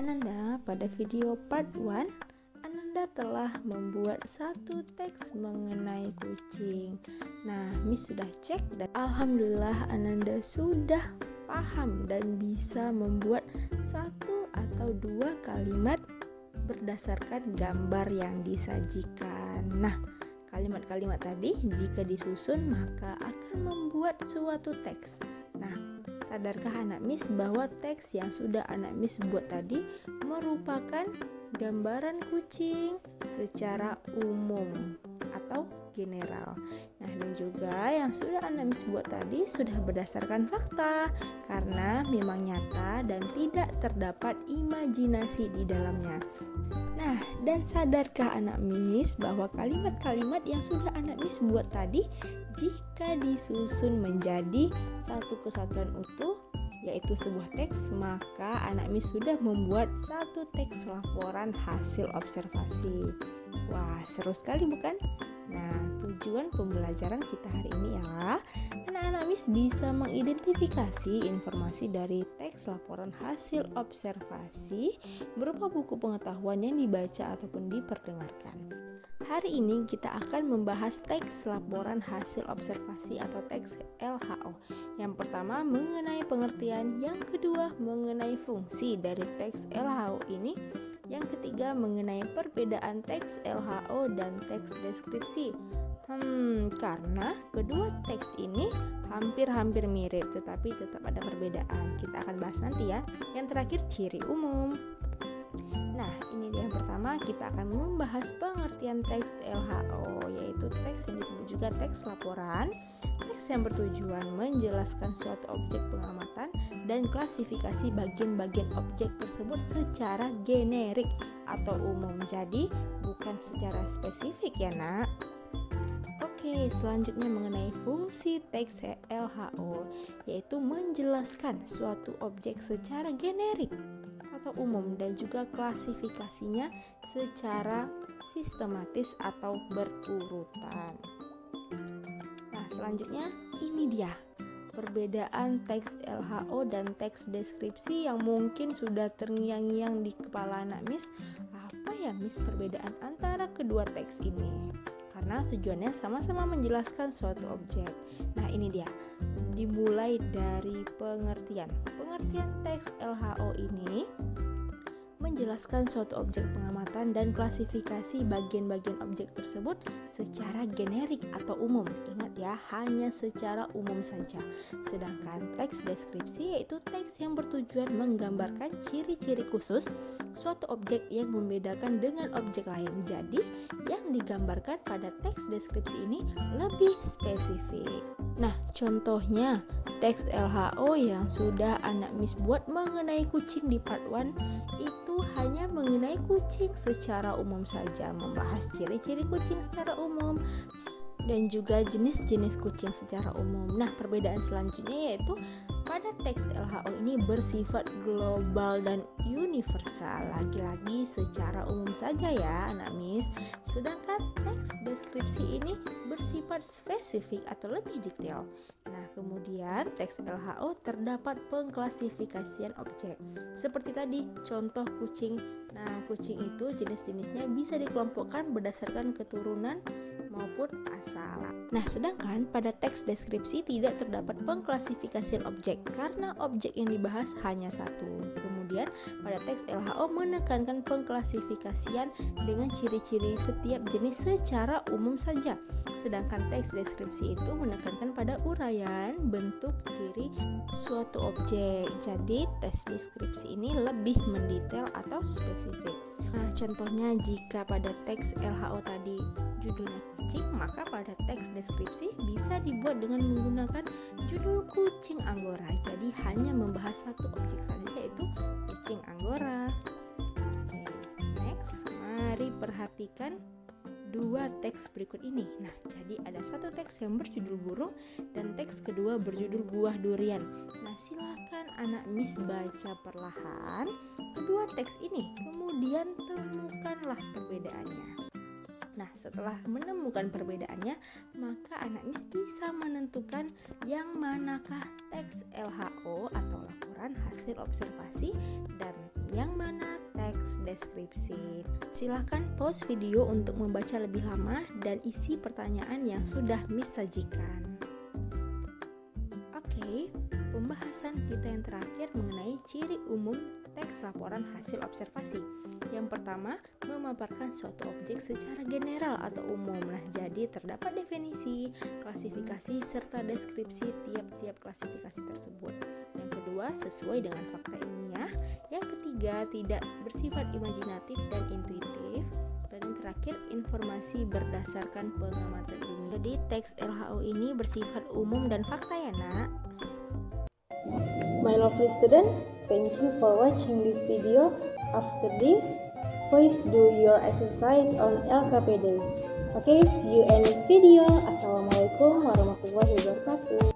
Ananda, pada video part 1, Ananda telah membuat satu teks mengenai kucing. Nah, Miss sudah cek dan alhamdulillah Ananda sudah paham dan bisa membuat satu atau dua kalimat berdasarkan gambar yang disajikan. Nah, kalimat-kalimat tadi jika disusun maka akan membuat suatu teks. Nah, sadarkah anak Miss bahwa teks yang sudah anak Miss buat tadi merupakan gambaran kucing secara umum atau general. Nah, dan juga yang sudah anak Miss buat tadi sudah berdasarkan fakta karena memang nyata dan tidak terdapat imajinasi di dalamnya. Nah, dan sadarkah anak Miss bahwa kalimat-kalimat yang sudah anak Miss buat tadi jika disusun menjadi satu kesatuan utuh yaitu sebuah teks, maka anak Miss sudah membuat satu teks laporan hasil observasi. Wah, seru sekali bukan? Nah, tujuan pembelajaran kita hari ini ialah anak-anak Miss bisa mengidentifikasi informasi dari teks laporan hasil observasi berupa buku pengetahuan yang dibaca ataupun diperdengarkan. Hari ini kita akan membahas teks laporan hasil observasi atau teks LHO. Yang pertama mengenai pengertian, yang kedua mengenai fungsi dari teks LHO ini, yang ketiga mengenai perbedaan teks LHO dan teks deskripsi. Karena kedua teks ini hampir-hampir mirip tetapi tetap ada perbedaan. Kita akan bahas nanti ya. Yang terakhir ciri umum. Nah, ini dia yang pertama, kita akan membahas pengertian teks LHO, yaitu teks yang disebut juga teks laporan, teks yang bertujuan menjelaskan suatu objek pengamatan dan klasifikasi bagian-bagian objek tersebut secara generik atau umum. Jadi, bukan secara spesifik ya, Nak. Oke, selanjutnya mengenai fungsi teks LHO, yaitu menjelaskan suatu objek secara generik atau umum dan juga klasifikasinya secara sistematis atau berurutan. Nah, selanjutnya ini dia perbedaan teks LHO dan teks deskripsi yang mungkin sudah terngiang-ngiang di kepala anak Miss. Apa ya Miss perbedaan antara kedua teks ini? Karena tujuannya sama-sama menjelaskan suatu objek. Nah, ini dia. Dimulai dari pengertian. Pengertian teks LHO ini menjelaskan suatu objek pengamatan dan klasifikasi bagian-bagian objek tersebut secara generik atau umum. Ingat ya, hanya secara umum saja. Sedangkan teks deskripsi yaitu teks yang bertujuan menggambarkan ciri-ciri khusus suatu objek yang membedakan dengan objek lain. Jadi, yang digambarkan pada teks deskripsi ini lebih spesifik. Nah, contohnya teks LHO yang sudah anak Miss buat mengenai kucing di part 1 itu hanya mengenai kucing secara umum saja, membahas ciri-ciri kucing secara umum dan juga jenis-jenis kucing secara umum. Nah, perbedaan selanjutnya yaitu pada teks LHO ini bersifat global dan universal, lagi-lagi secara umum saja ya anak Miss. Sedangkan teks deskripsi ini bersifat spesifik atau lebih detail. Nah, kemudian teks LHO terdapat pengklasifikasian objek. Seperti tadi contoh kucing. Nah, kucing itu jenis-jenisnya bisa dikelompokkan berdasarkan keturunan maupun asal. Nah, sedangkan pada teks deskripsi tidak terdapat pengklasifikasian objek karena objek yang dibahas hanya satu. Kemudian pada teks LHO menekankan pengklasifikasian dengan ciri-ciri setiap jenis secara umum saja. Sedangkan teks deskripsi itu menekankan pada uraian, bentuk, ciri suatu objek. Jadi teks deskripsi ini lebih mendetail atau spesifik. Nah, contohnya jika pada teks LHO tadi judulnya kucing, maka pada teks deskripsi bisa dibuat dengan menggunakan judul kucing Anggora. Jadi hanya membahas satu objek saja yaitu kucing Anggora. Oke, next, mari perhatikan dua teks berikut ini. Nah, jadi ada satu teks yang berjudul burung dan teks kedua berjudul buah durian. Nah, silakan anak Miss baca perlahan kedua teks ini, kemudian temukanlah perbedaannya. Nah, setelah menemukan perbedaannya, maka anak Miss bisa menentukan yang manakah teks LHO atau laporan hasil observasi dan yang mana teks deskripsi. Silakan pause video untuk membaca lebih lama dan isi pertanyaan yang sudah Miss sajikan. Oke, pembahasan kita yang terakhir mengenai ciri umum teks laporan hasil observasi. Yang pertama, memaparkan suatu objek secara general atau umum. Nah, jadi terdapat definisi, klasifikasi, serta deskripsi tiap-tiap klasifikasi tersebut. Yang kedua, sesuai dengan fakta ilmiah. Yang ketiga, tidak bersifat imajinatif dan intuitif. Dan yang terakhir, informasi berdasarkan pengamatan ilmiah. Jadi, teks LHO ini bersifat umum dan fakta ya, Nak? My lovely student, thank you for watching this video. After this, please do your exercise on LKPD. Okay, see you in next video. Assalamualaikum warahmatullahi wabarakatuh.